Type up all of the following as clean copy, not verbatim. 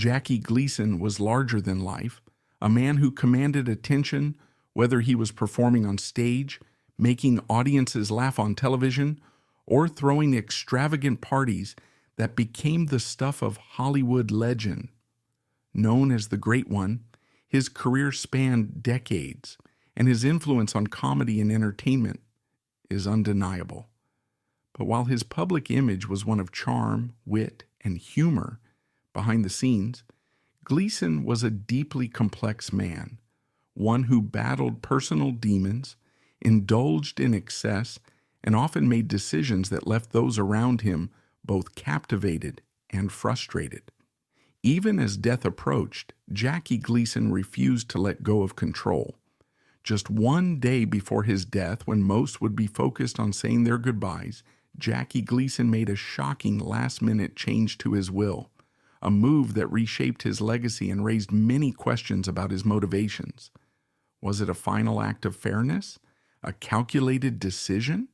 Jackie Gleason was larger than life, a man who commanded attention, whether he was performing on stage, making audiences laugh on television, or throwing extravagant parties that became the stuff of Hollywood legend. Known as the Great One, his career spanned decades, and his influence on comedy and entertainment is undeniable. But while his public image was one of charm, wit, and humor, behind the scenes, Gleason was a deeply complex man, one who battled personal demons, indulged in excess, and often made decisions that left those around him both captivated and frustrated. Even as death approached, Jackie Gleason refused to let go of control. Just one day before his death, when most would be focused on saying their goodbyes, Jackie Gleason made a shocking last-minute change to his will, a move that reshaped his legacy and raised many questions about his motivations. Was it a final act of fairness, a calculated decision,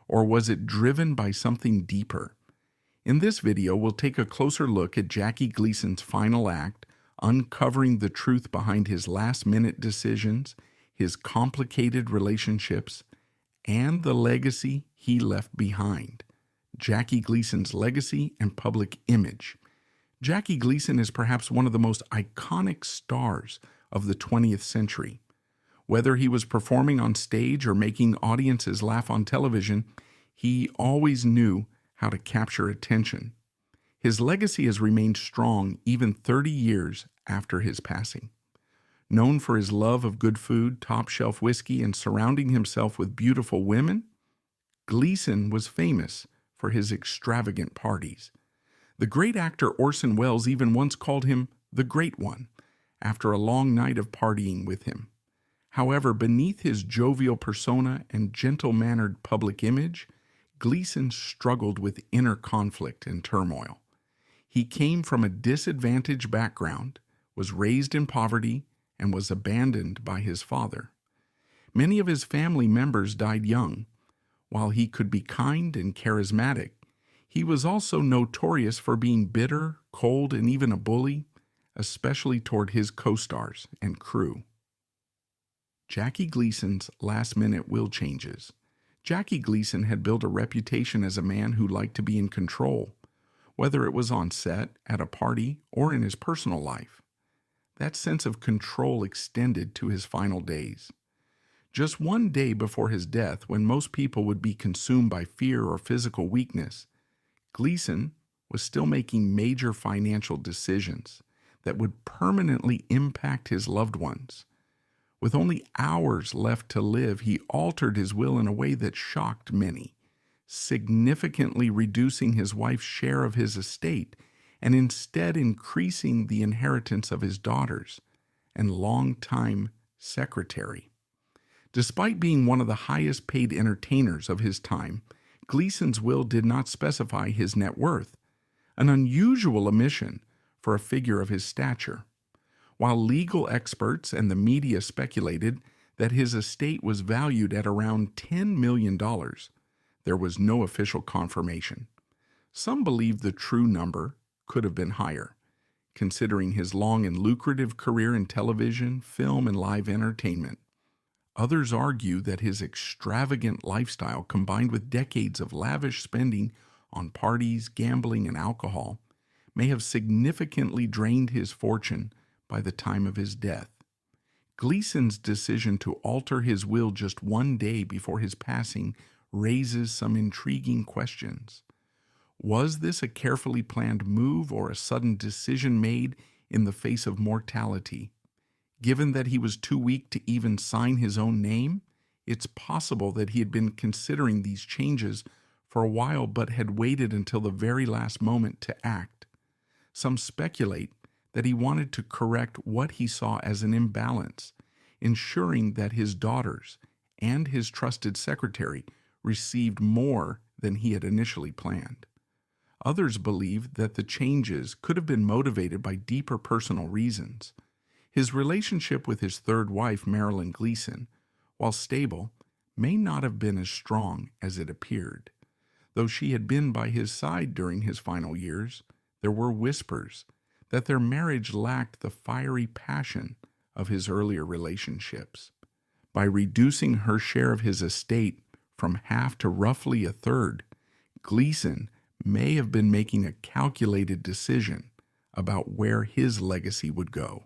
or was it driven by something deeper? In this video, we'll take a closer look at Jackie Gleason's final act, uncovering the truth behind his last-minute decisions, his complicated relationships, and the legacy he left behind. Jackie Gleason's legacy and public image. Jackie Gleason is perhaps one of the most iconic stars of the 20th century. Whether he was performing on stage or making audiences laugh on television, he always knew how to capture attention. His legacy has remained strong even 30 years after his passing. Known for his love of good food, top-shelf whiskey, and surrounding himself with beautiful women, Gleason was famous for his extravagant parties. The great actor Orson Welles even once called him the Great One after a long night of partying with him. However, beneath his jovial persona and gentle-mannered public image, Gleason struggled with inner conflict and turmoil. He came from a disadvantaged background, was raised in poverty, and was abandoned by his father. Many of his family members died young. While he could be kind and charismatic, he was also notorious for being bitter, cold, and even a bully, especially toward his co-stars and crew. Jackie Gleason's last-minute will changes. Jackie Gleason had built a reputation as a man who liked to be in control, whether it was on set, at a party, or in his personal life. That sense of control extended to his final days. Just one day before his death, when most people would be consumed by fear or physical weakness, Gleason was still making major financial decisions that would permanently impact his loved ones. With only hours left to live, he altered his will in a way that shocked many, significantly reducing his wife's share of his estate and instead increasing the inheritance of his daughters and longtime secretary. Despite being one of the highest-paid entertainers of his time, Gleason's will did not specify his net worth, an unusual omission for a figure of his stature. While legal experts and the media speculated that his estate was valued at around $10 million, there was no official confirmation. Some believe the true number could have been higher, considering his long and lucrative career in television, film, and live entertainment. Others argue that his extravagant lifestyle, combined with decades of lavish spending on parties, gambling, and alcohol, may have significantly drained his fortune by the time of his death. Gleason's decision to alter his will just one day before his passing raises some intriguing questions. Was this a carefully planned move or a sudden decision made in the face of mortality? Given that he was too weak to even sign his own name, it's possible that he had been considering these changes for a while but had waited until the very last moment to act. Some speculate that he wanted to correct what he saw as an imbalance, ensuring that his daughters and his trusted secretary received more than he had initially planned. Others believe that the changes could have been motivated by deeper personal reasons. His relationship with his third wife, Marilyn Gleason, while stable, may not have been as strong as it appeared. Though she had been by his side during his final years, there were whispers that their marriage lacked the fiery passion of his earlier relationships. By reducing her share of his estate from half to roughly a third, Gleason may have been making a calculated decision about where his legacy would go.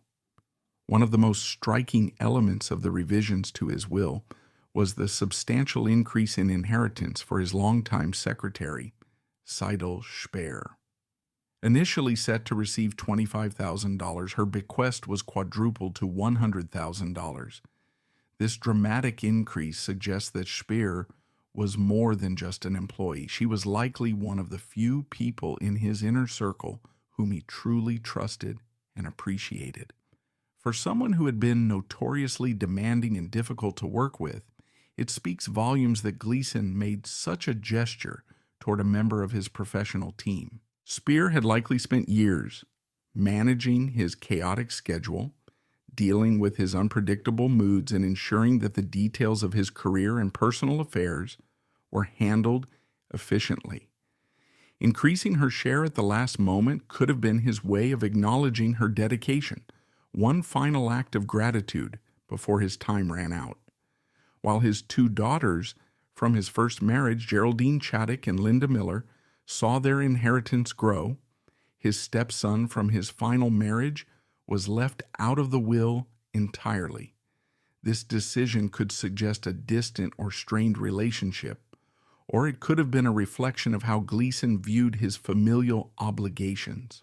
One of the most striking elements of the revisions to his will was the substantial increase in inheritance for his longtime secretary, Seidel Speer. Initially set to receive $25,000, her bequest was quadrupled to $100,000. This dramatic increase suggests that Speer was more than just an employee. She was likely one of the few people in his inner circle whom he truly trusted and appreciated. For someone who had been notoriously demanding and difficult to work with, it speaks volumes that Gleason made such a gesture toward a member of his professional team. Speer had likely spent years managing his chaotic schedule, dealing with his unpredictable moods, and ensuring that the details of his career and personal affairs were handled efficiently. Increasing her share at the last moment could have been his way of acknowledging her dedication, one final act of gratitude before his time ran out. While his two daughters from his first marriage, Geraldine Chaddock and Linda Miller, saw their inheritance grow, his stepson from his final marriage was left out of the will entirely. This decision could suggest a distant or strained relationship, or it could have been a reflection of how Gleason viewed his familial obligations.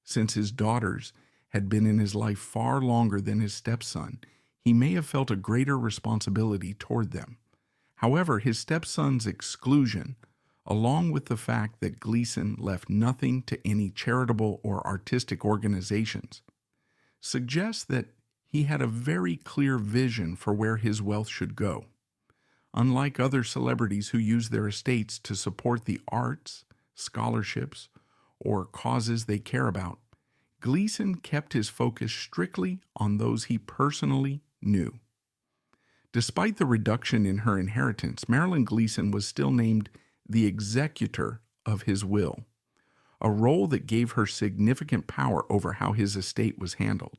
Since his daughters had been in his life far longer than his stepson, he may have felt a greater responsibility toward them. However, his stepson's exclusion, along with the fact that Gleason left nothing to any charitable or artistic organizations, suggests that he had a very clear vision for where his wealth should go. Unlike other celebrities who use their estates to support the arts, scholarships, or causes they care about, Gleason kept his focus strictly on those he personally knew. Despite the reduction in her inheritance, Marilyn Gleason was still named the executor of his will, a role that gave her significant power over how his estate was handled.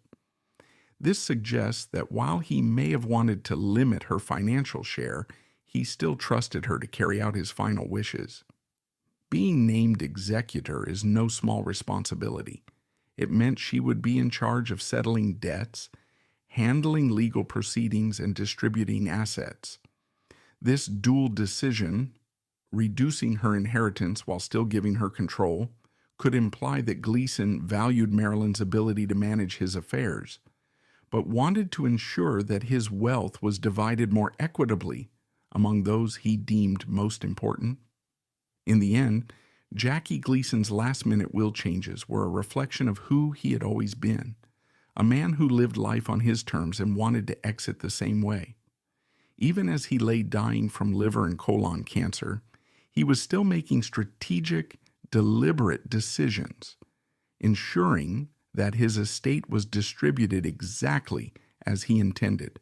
This suggests that while he may have wanted to limit her financial share, he still trusted her to carry out his final wishes. Being named executor is no small responsibility. It meant she would be in charge of settling debts, handling legal proceedings, and distributing assets. This dual decision, reducing her inheritance while still giving her control, could imply that Gleason valued Marilyn's ability to manage his affairs, but wanted to ensure that his wealth was divided more equitably among those he deemed most important. In the end, Jackie Gleason's last-minute will changes were a reflection of who he had always been, a man who lived life on his terms and wanted to exit the same way. Even as he lay dying from liver and colon cancer, he was still making strategic, deliberate decisions, ensuring that his estate was distributed exactly as he intended.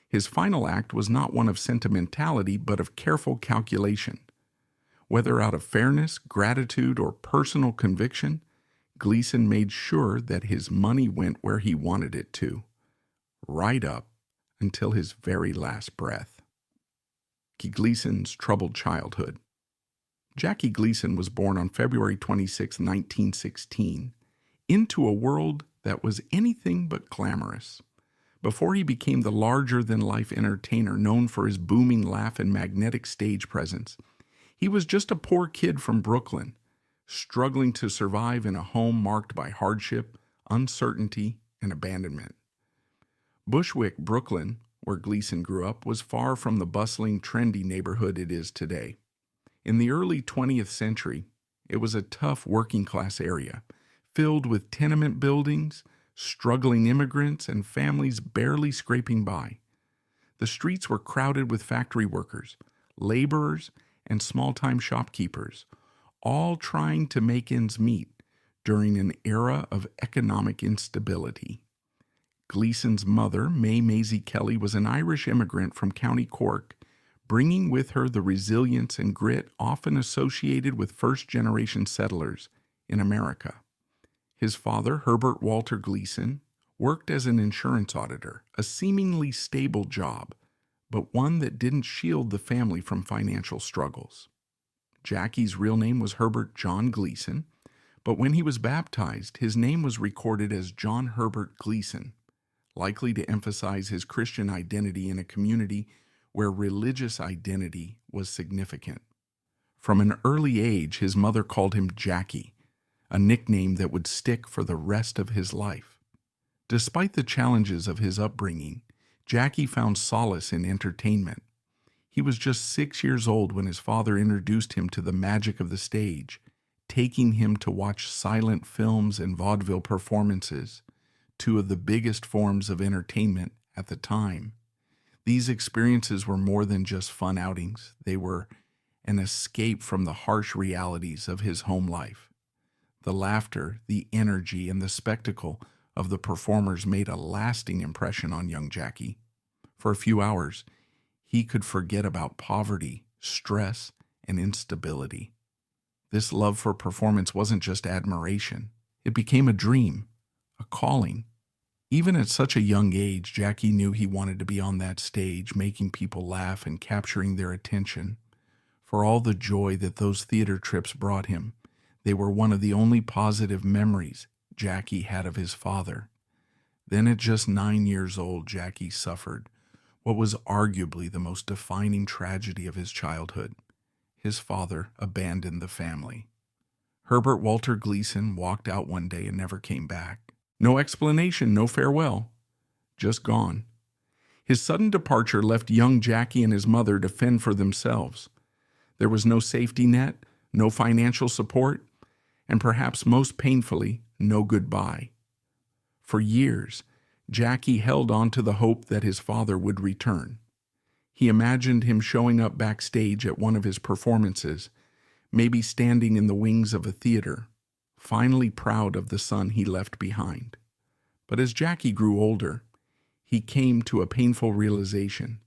His final act was not one of sentimentality, but of careful calculation. Whether out of fairness, gratitude, or personal conviction, Gleason made sure that his money went where he wanted it to, right up until his very last breath. Gleason's troubled childhood. Jackie Gleason was born on February 26, 1916, into a world that was anything but glamorous. Before he became the larger-than-life entertainer known for his booming laugh and magnetic stage presence, he was just a poor kid from Brooklyn, struggling to survive in a home marked by hardship, uncertainty, and abandonment. Bushwick, Brooklyn, where Gleason grew up, was far from the bustling, trendy neighborhood it is today. In the early 20th century, it was a tough working-class area, filled with tenement buildings, struggling immigrants, and families barely scraping by. The streets were crowded with factory workers, laborers, and small-time shopkeepers, all trying to make ends meet during an era of economic instability. Gleason's mother, May Maisie Kelly, was an Irish immigrant from County Cork, bringing with her the resilience and grit often associated with first-generation settlers in America. His father, Herbert Walter Gleason, worked as an insurance auditor, a seemingly stable job, but one that didn't shield the family from financial struggles. Jackie's real name was Herbert John Gleason, but when he was baptized, his name was recorded as John Herbert Gleason, likely to emphasize his Christian identity in a community where religious identity was significant. From an early age, his mother called him Jackie, a nickname that would stick for the rest of his life. Despite the challenges of his upbringing, Jackie found solace in entertainment. He was just 6 years old when his father introduced him to the magic of the stage, taking him to watch silent films and vaudeville performances, two of the biggest forms of entertainment at the time. These experiences were more than just fun outings. They were an escape from the harsh realities of his home life. The laughter, the energy, and the spectacle of the performers made a lasting impression on young Jackie. For a few hours, he could forget about poverty, stress, and instability. This love for performance wasn't just admiration. It became a dream, a calling. Even at such a young age, Jackie knew he wanted to be on that stage, making people laugh and capturing their attention. For all the joy that those theater trips brought him, they were one of the only positive memories Jackie had of his father. Then at just 9 years old, Jackie suffered what was arguably the most defining tragedy of his childhood. His father abandoned the family. Herbert Walter Gleason walked out one day and never came back. No explanation, no farewell. Just gone. His sudden departure left young Jackie and his mother to fend for themselves. There was no safety net, no financial support, and perhaps most painfully, no goodbye. For years, Jackie held on to the hope that his father would return. He imagined him showing up backstage at one of his performances, maybe standing in the wings of a theater, finally proud of the son he left behind. But as Jackie grew older, he came to a painful realization.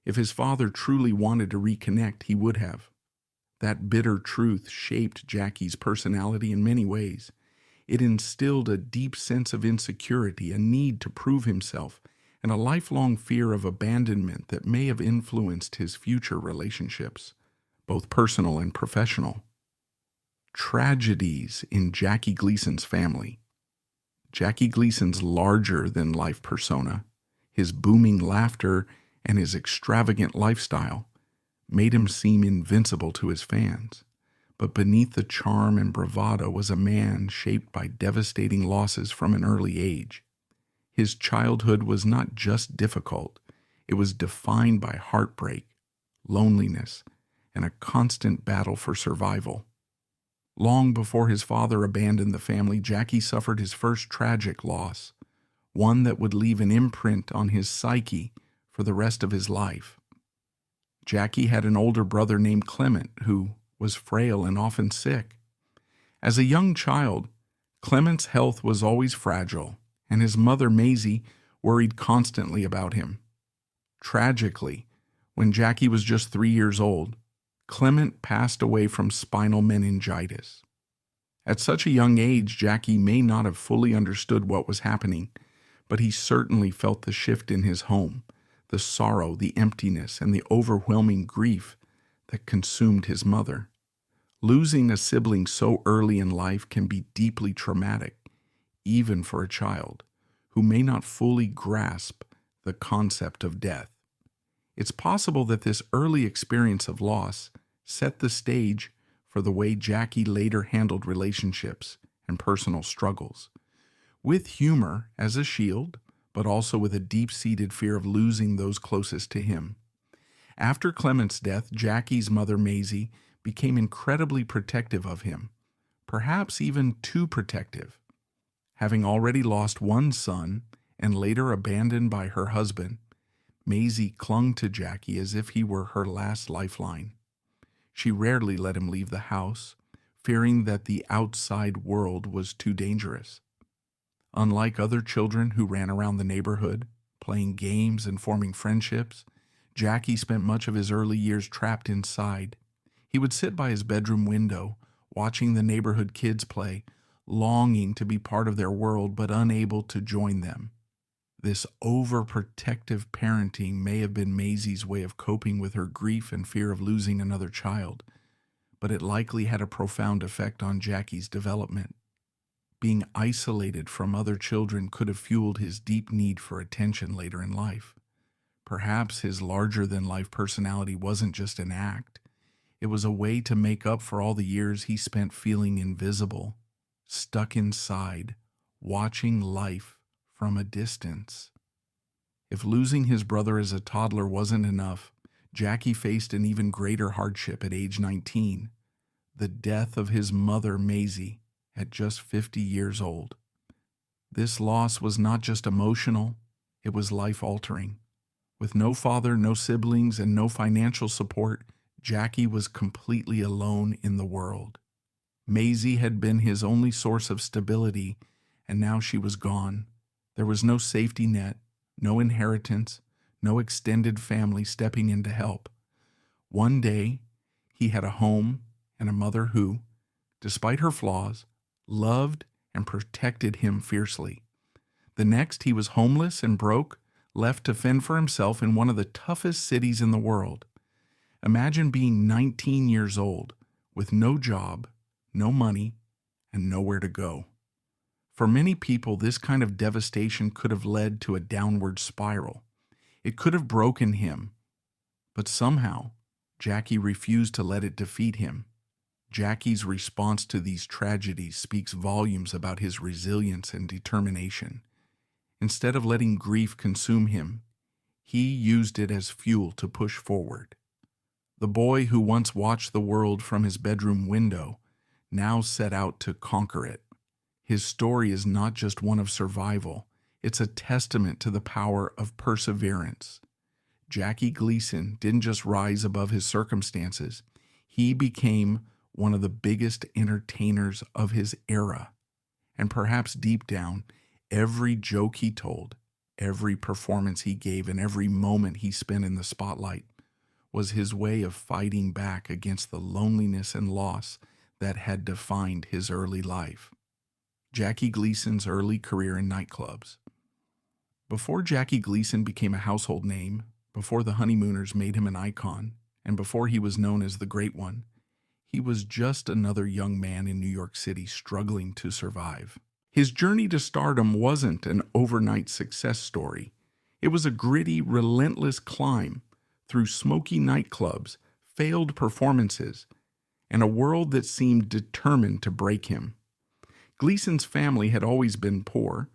If his father truly wanted to reconnect, he would have. That bitter truth shaped Jackie's personality in many ways. It instilled a deep sense of insecurity, a need to prove himself, and a lifelong fear of abandonment that may have influenced his future relationships, both personal and professional. Tragedies in Jackie Gleason's family. Jackie Gleason's larger-than-life persona, his booming laughter, and his extravagant lifestyle made him seem invincible to his fans. But beneath the charm and bravado was a man shaped by devastating losses from an early age. His childhood was not just difficult, it was defined by heartbreak, loneliness, and a constant battle for survival. Long before his father abandoned the family, Jackie suffered his first tragic loss, one that would leave an imprint on his psyche for the rest of his life. Jackie had an older brother named Clement who was frail and often sick. As a young child, Clement's health was always fragile, and his mother, Maisie, worried constantly about him. Tragically, when Jackie was just 3 years old, Clement passed away from spinal meningitis. At such a young age, Jackie may not have fully understood what was happening, but he certainly felt the shift in his home, the sorrow, the emptiness, and the overwhelming grief that consumed his mother. Losing a sibling so early in life can be deeply traumatic, even for a child who may not fully grasp the concept of death. It's possible that this early experience of loss set the stage for the way Jackie later handled relationships and personal struggles, with humor as a shield, but also with a deep-seated fear of losing those closest to him. After Clement's death, Jackie's mother, Maisie, became incredibly protective of him, perhaps even too protective. Having already lost one son and later abandoned by her husband, Maisie clung to Jackie as if he were her last lifeline. She rarely let him leave the house, fearing that the outside world was too dangerous. Unlike other children who ran around the neighborhood, playing games and forming friendships, Jackie spent much of his early years trapped inside. He would sit by his bedroom window, watching the neighborhood kids play, longing to be part of their world but unable to join them. This overprotective parenting may have been Maisie's way of coping with her grief and fear of losing another child, but it likely had a profound effect on Jackie's development. Being isolated from other children could have fueled his deep need for attention later in life. Perhaps his larger-than-life personality wasn't just an act. It was a way to make up for all the years he spent feeling invisible, stuck inside, watching life from a distance. If losing his brother as a toddler wasn't enough, Jackie faced an even greater hardship at age 19, the death of his mother, Maisie, at just 50 years old. This loss was not just emotional, it was life-altering. With no father, no siblings, and no financial support, Jackie was completely alone in the world. Maisie had been his only source of stability, and now she was gone. There was no safety net, no inheritance, no extended family stepping in to help. One day, he had a home and a mother who, despite her flaws, loved and protected him fiercely. The next, he was homeless and broke, left to fend for himself in one of the toughest cities in the world. Imagine being 19 years old, with no job, no money, and nowhere to go. For many people, this kind of devastation could have led to a downward spiral. It could have broken him, but somehow, Jackie refused to let it defeat him. Jackie's response to these tragedies speaks volumes about his resilience and determination. Instead of letting grief consume him, he used it as fuel to push forward. The boy who once watched the world from his bedroom window now set out to conquer it. His story is not just one of survival, it's a testament to the power of perseverance. Jackie Gleason didn't just rise above his circumstances, he became one of the biggest entertainers of his era. And perhaps deep down, every joke he told, every performance he gave, and every moment he spent in the spotlight was his way of fighting back against the loneliness and loss that had defined his early life. Jackie Gleason's early career in nightclubs. Before Jackie Gleason became a household name, before the Honeymooners made him an icon, and before he was known as the Great One, he was just another young man in New York City struggling to survive. His journey to stardom wasn't an overnight success story. It was a gritty, relentless climb through smoky nightclubs, failed performances, and a world that seemed determined to break him. Gleason's family had always been poor,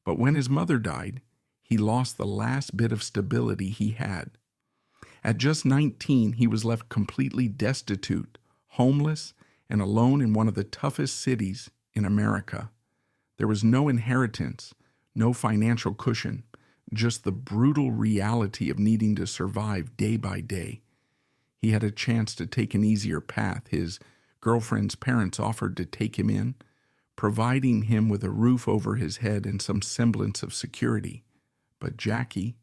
but when his mother died, he lost the last bit of stability he had. At just 19, he was left completely destitute, homeless, and alone in one of the toughest cities in America. There was no inheritance, no financial cushion, just the brutal reality of needing to survive day by day. He had a chance to take an easier path. His girlfriend's parents offered to take him in, providing him with a roof over his head and some semblance of security. But Jackie,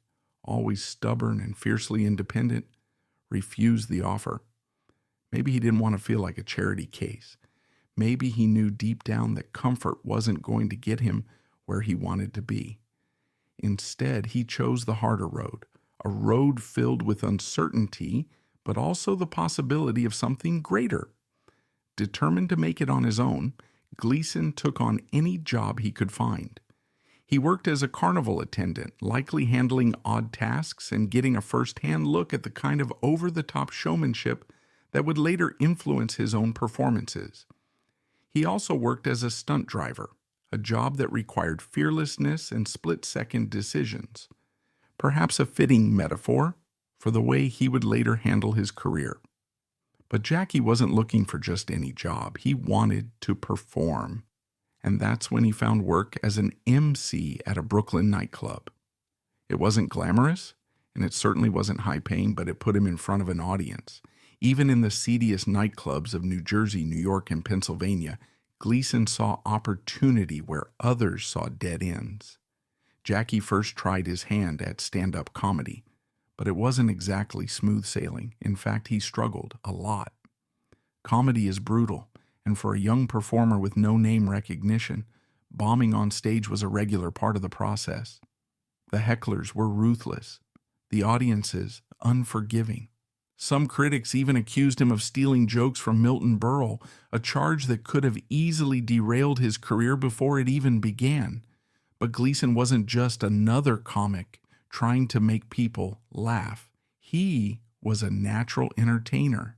always stubborn and fiercely independent, refused the offer. Maybe he didn't want to feel like a charity case. Maybe he knew deep down that comfort wasn't going to get him where he wanted to be. Instead, he chose the harder road, a road filled with uncertainty, but also the possibility of something greater. Determined to make it on his own, Gleason took on any job he could find. He worked as a carnival attendant, likely handling odd tasks and getting a first-hand look at the kind of over-the-top showmanship that would later influence his own performances. He also worked as a stunt driver, a job that required fearlessness and split-second decisions, perhaps a fitting metaphor for the way he would later handle his career. But Jackie wasn't looking for just any job. He wanted to perform. And that's when he found work as an MC at a Brooklyn nightclub. It wasn't glamorous, and it certainly wasn't high-paying, but it put him in front of an audience. Even in the seediest nightclubs of New Jersey, New York, and Pennsylvania, Gleason saw opportunity where others saw dead ends. Jackie first tried his hand at stand-up comedy, but it wasn't exactly smooth sailing. In fact, he struggled a lot. Comedy is brutal, and for a young performer with no name recognition, bombing on stage was a regular part of the process. The hecklers were ruthless, the audiences unforgiving. Some critics even accused him of stealing jokes from Milton Berle, a charge that could have easily derailed his career before it even began. But Gleason wasn't just another comic trying to make people laugh. He was a natural entertainer.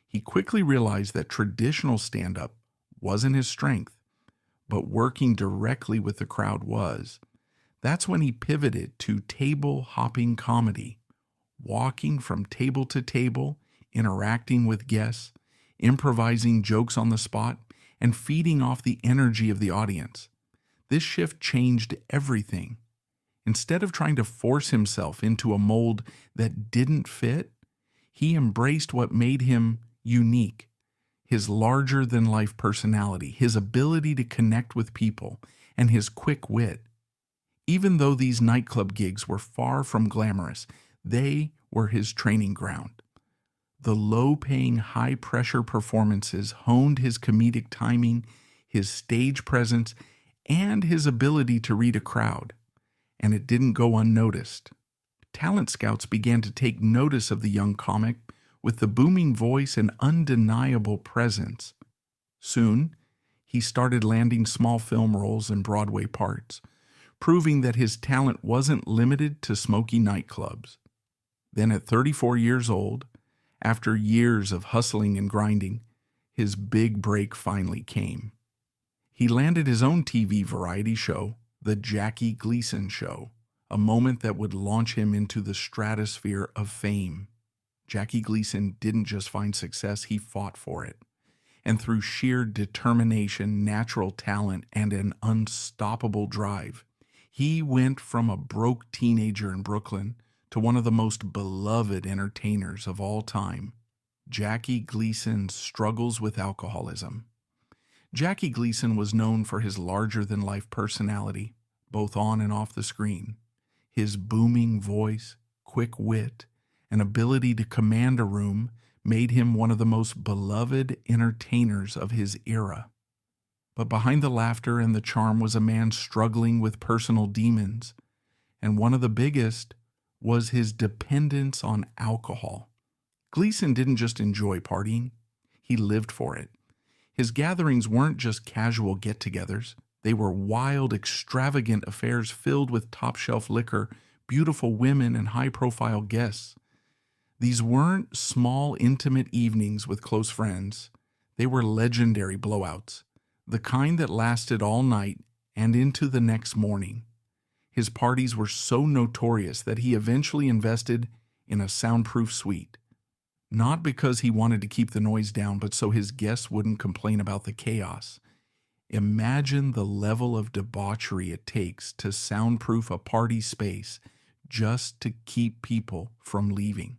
He quickly realized that traditional stand-up wasn't his strength, but working directly with the crowd was. That's when he pivoted to table-hopping comedy, walking from table to table, interacting with guests, improvising jokes on the spot, and feeding off the energy of the audience. This shift changed everything. Instead of trying to force himself into a mold that didn't fit, he embraced what made him unique, his larger-than-life personality, his ability to connect with people, and his quick wit. Even though these nightclub gigs were far from glamorous, they were his training ground. The low-paying, high-pressure performances honed his comedic timing, his stage presence, and his ability to read a crowd. And it didn't go unnoticed. Talent scouts began to take notice of the young comic with the booming voice and undeniable presence. Soon, he started landing small film roles and Broadway parts, proving that his talent wasn't limited to smoky nightclubs. Then at 34 years old, after years of hustling and grinding, his big break finally came. He landed his own TV variety show, The Jackie Gleason Show, a moment that would launch him into the stratosphere of fame. Jackie Gleason didn't just find success, he fought for it. And through sheer determination, natural talent, and an unstoppable drive, he went from a broke teenager in Brooklyn to one of the most beloved entertainers of all time. Jackie Gleason's struggles with alcoholism. Jackie Gleason was known for his larger-than-life personality, both on and off the screen. His booming voice, quick wit, and ability to command a room made him one of the most beloved entertainers of his era. But behind the laughter and the charm was a man struggling with personal demons, and one of the biggest was his dependence on alcohol. Gleason didn't just enjoy partying, he lived for it. His gatherings weren't just casual get-togethers. They were wild, extravagant affairs filled with top-shelf liquor, beautiful women, and high-profile guests. These weren't small, intimate evenings with close friends. They were legendary blowouts, the kind that lasted all night and into the next morning. His parties were so notorious that he eventually invested in a soundproof suite. Not because he wanted to keep the noise down, but so his guests wouldn't complain about the chaos. Imagine the level of debauchery it takes to soundproof a party space just to keep people from leaving.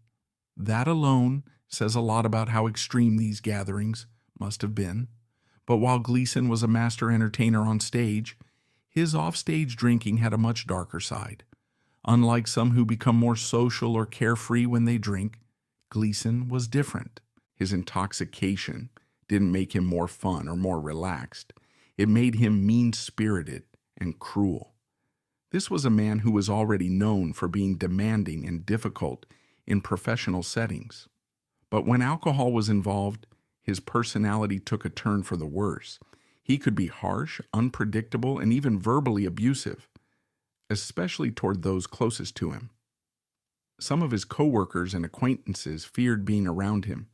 That alone says a lot about how extreme these gatherings must have been. But while Gleason was a master entertainer on stage, his offstage drinking had a much darker side. Unlike some who become more social or carefree when they drink, Gleason was different. His intoxication didn't make him more fun or more relaxed. It made him mean-spirited and cruel. This was a man who was already known for being demanding and difficult in professional settings. But when alcohol was involved, his personality took a turn for the worse. He could be harsh, unpredictable, and even verbally abusive, especially toward those closest to him. Some of his coworkers and acquaintances feared being around him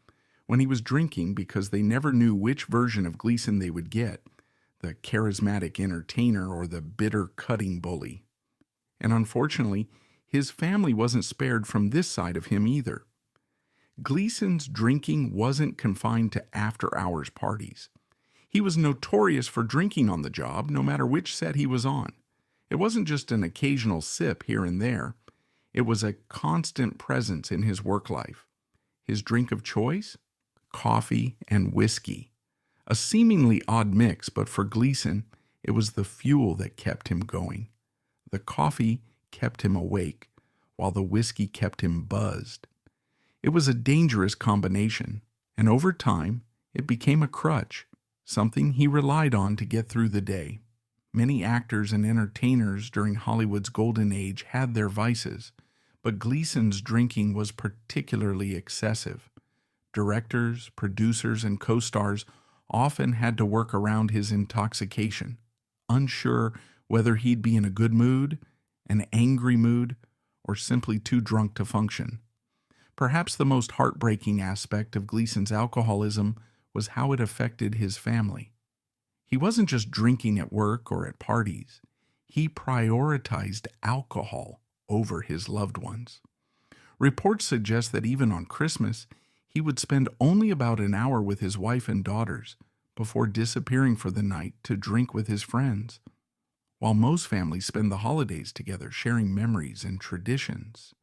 when he was drinking because they never knew which version of Gleason they would get, the charismatic entertainer or the bitter cutting bully. And unfortunately, his family wasn't spared from this side of him either. Gleason's drinking wasn't confined to after-hours parties. He was notorious for drinking on the job, no matter which set he was on. It wasn't just an occasional sip here and there. It was a constant presence in his work life. His drink of choice? Coffee and whiskey. A seemingly odd mix, but for Gleason, it was the fuel that kept him going. The coffee kept him awake, while the whiskey kept him buzzed. It was a dangerous combination, and over time, it became a crutch, something he relied on to get through the day. Many actors and entertainers during Hollywood's golden age had their vices, but Gleason's drinking was particularly excessive. Directors, producers, and co-stars often had to work around his intoxication, unsure whether he'd be in a good mood, an angry mood, or simply too drunk to function. Perhaps the most heartbreaking aspect of Gleason's alcoholism was how it affected his family. He wasn't just drinking at work or at parties. He prioritized alcohol over his loved ones. Reports suggest that even on Christmas, he would spend only about an hour with his wife and daughters before disappearing for the night to drink with his friends. While most families spend the holidays together sharing memories and traditions,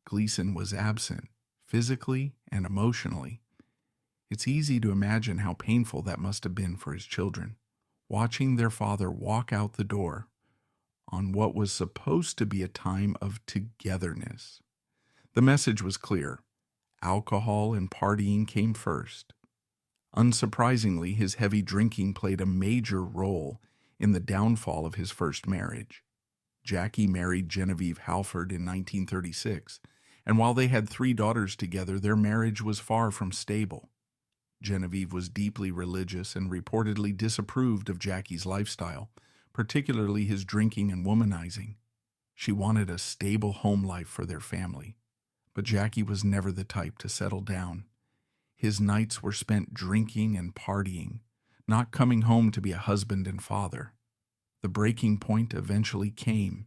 Gleason was absent, physically and emotionally. It's easy to imagine how painful that must have been for his children, watching their father walk out the door on what was supposed to be a time of togetherness. The message was clear. Alcohol and partying came first. Unsurprisingly, his heavy drinking played a major role in the downfall of his first marriage. Jackie married Genevieve Halford in 1936, and while they had 3 daughters together, their marriage was far from stable. Genevieve was deeply religious and reportedly disapproved of Jackie's lifestyle, particularly his drinking and womanizing. She wanted a stable home life for their family, but Jackie was never the type to settle down. His nights were spent drinking and partying, not coming home to be a husband and father. The breaking point eventually came,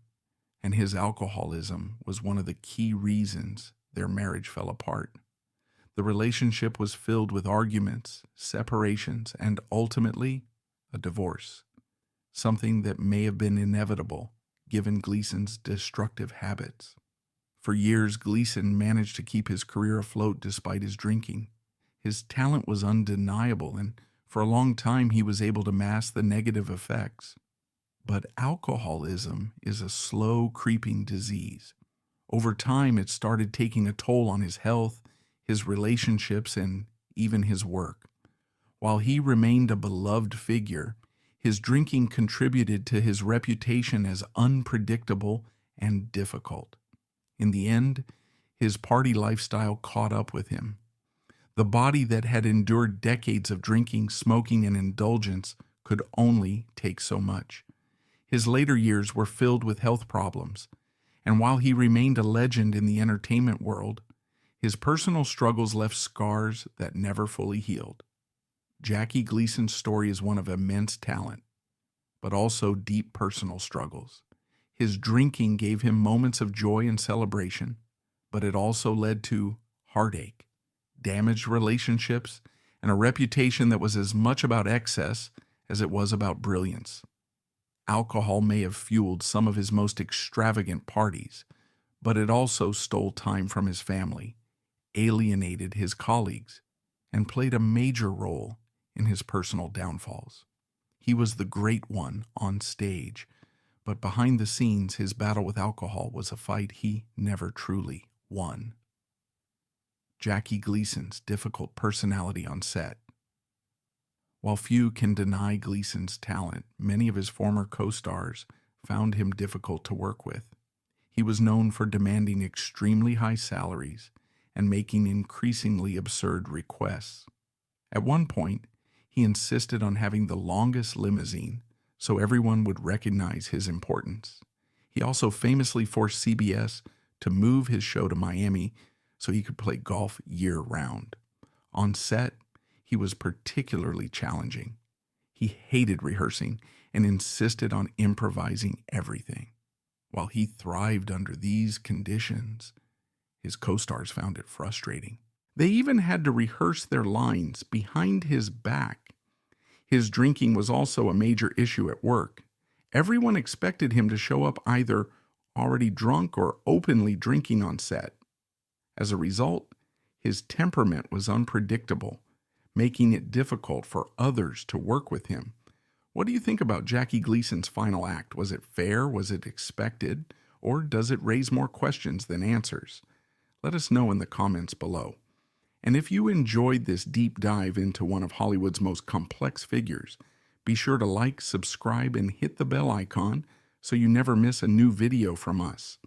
and his alcoholism was one of the key reasons their marriage fell apart. The relationship was filled with arguments, separations, and ultimately, a divorce, something that may have been inevitable given Gleason's destructive habits. For years, Gleason managed to keep his career afloat despite his drinking. His talent was undeniable, and for a long time he was able to mask the negative effects. But alcoholism is a slow, creeping disease. Over time, it started taking a toll on his health, his relationships, and even his work. While he remained a beloved figure, his drinking contributed to his reputation as unpredictable and difficult. In the end, his party lifestyle caught up with him. The body that had endured decades of drinking, smoking, and indulgence could only take so much. His later years were filled with health problems, and while he remained a legend in the entertainment world, his personal struggles left scars that never fully healed. Jackie Gleason's story is one of immense talent, but also deep personal struggles. His drinking gave him moments of joy and celebration, but it also led to heartache, damaged relationships, and a reputation that was as much about excess as it was about brilliance. Alcohol may have fueled some of his most extravagant parties, but it also stole time from his family, alienated his colleagues, and played a major role in his personal downfalls. He was the great one on stage, but behind the scenes, his battle with alcohol was a fight he never truly won. Jackie Gleason's difficult personality on set. While few can deny Gleason's talent, many of his former co-stars found him difficult to work with. He was known for demanding extremely high salaries and making increasingly absurd requests. At one point, he insisted on having the longest limousine so everyone would recognize his importance. He also famously forced CBS to move his show to Miami so he could play golf year-round. On set, he was particularly challenging. He hated rehearsing and insisted on improvising everything. While he thrived under these conditions, his co-stars found it frustrating. They even had to rehearse their lines behind his back. His drinking was also a major issue at work. Everyone expected him to show up either already drunk or openly drinking on set. As a result, his temperament was unpredictable, making it difficult for others to work with him. What do you think about Jackie Gleason's final act? Was it fair? Was it expected? Or does it raise more questions than answers? Let us know in the comments below. And if you enjoyed this deep dive into one of Hollywood's most complex figures, be sure to like, subscribe, and hit the bell icon so you never miss a new video from us.